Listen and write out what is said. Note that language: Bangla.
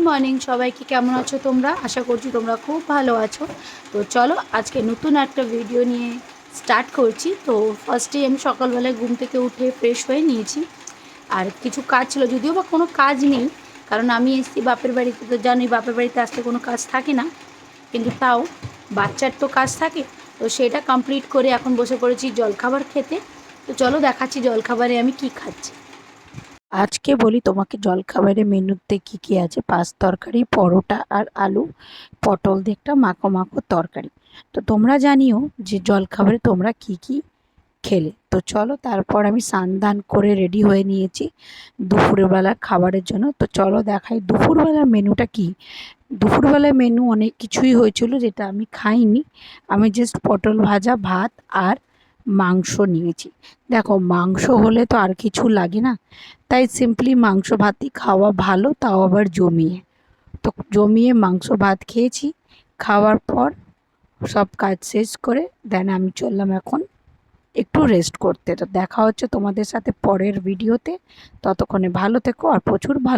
মর্নিং সবাইকে, কেমন আছো তোমরা? আশা করছি তোমরা খুব ভালো আছো। তো চলো আজকে নতুন একটা ভিডিও নিয়ে স্টার্ট করছি। তো ফার্স্টেই আমি সকালবেলায় ঘুম থেকে উঠে ফ্রেশ হয়ে নিয়েছি। আর কিছু কাজ ছিল, যদিও বা কোনো কাজ নেই, কারণ আমি এসেছি বাপের বাড়িতে। তো জানি বাপের বাড়িতে আসতে কোনো কাজ থাকে না, কিন্তু তাও বাচ্চার তো কাজ থাকে। তো সেটা কমপ্লিট করে এখন বসে পড়েছি জলখাবার খেতে। তো চলো দেখাচ্ছি জলখাবারে আমি কি খাচ্ছি। আজকে বলি তোমাকে জলখাবারের মেনুতে কি কি আছে। পাঁচ তরকারি, পরোটা আর আলু পটল দিয়ে একটা মাখো মাখো তরকারি। তো তোমরা জানিও যে জলখাবারে তোমরা কি কি খেলে। তো চলো, তারপর আমি স্নান দান করে রেডি হয়ে নিয়েছি দুপুরবেলার খাবারের জন্য। তো চলো দেখাই দুপুরবেলার মেনুটা কি। দুপুরবেলার মেনু অনেক কিছুই হয়েছিল, যেটা আমি খাইনি। আমি জাস্ট পটল ভাজা, ভাত আর মাংস নিয়েছি। দেখো, মাংস হলে তো আর কিছু লাগে না, তাই সিম্পলি মাংস ভাতই খাওয়া ভালো, তাও আবার জমিয়ে। তো জমিয়ে মাংস ভাত খেয়েছি। খাওয়ার পর সব কাজ শেষ করে দেন আমি চললাম এখন একটু রেস্ট করতে। তো দেখা হচ্ছে তোমাদের সাথে পরের ভিডিওতে। ততক্ষণে ভালো থেকো আর প্রচুর ভালো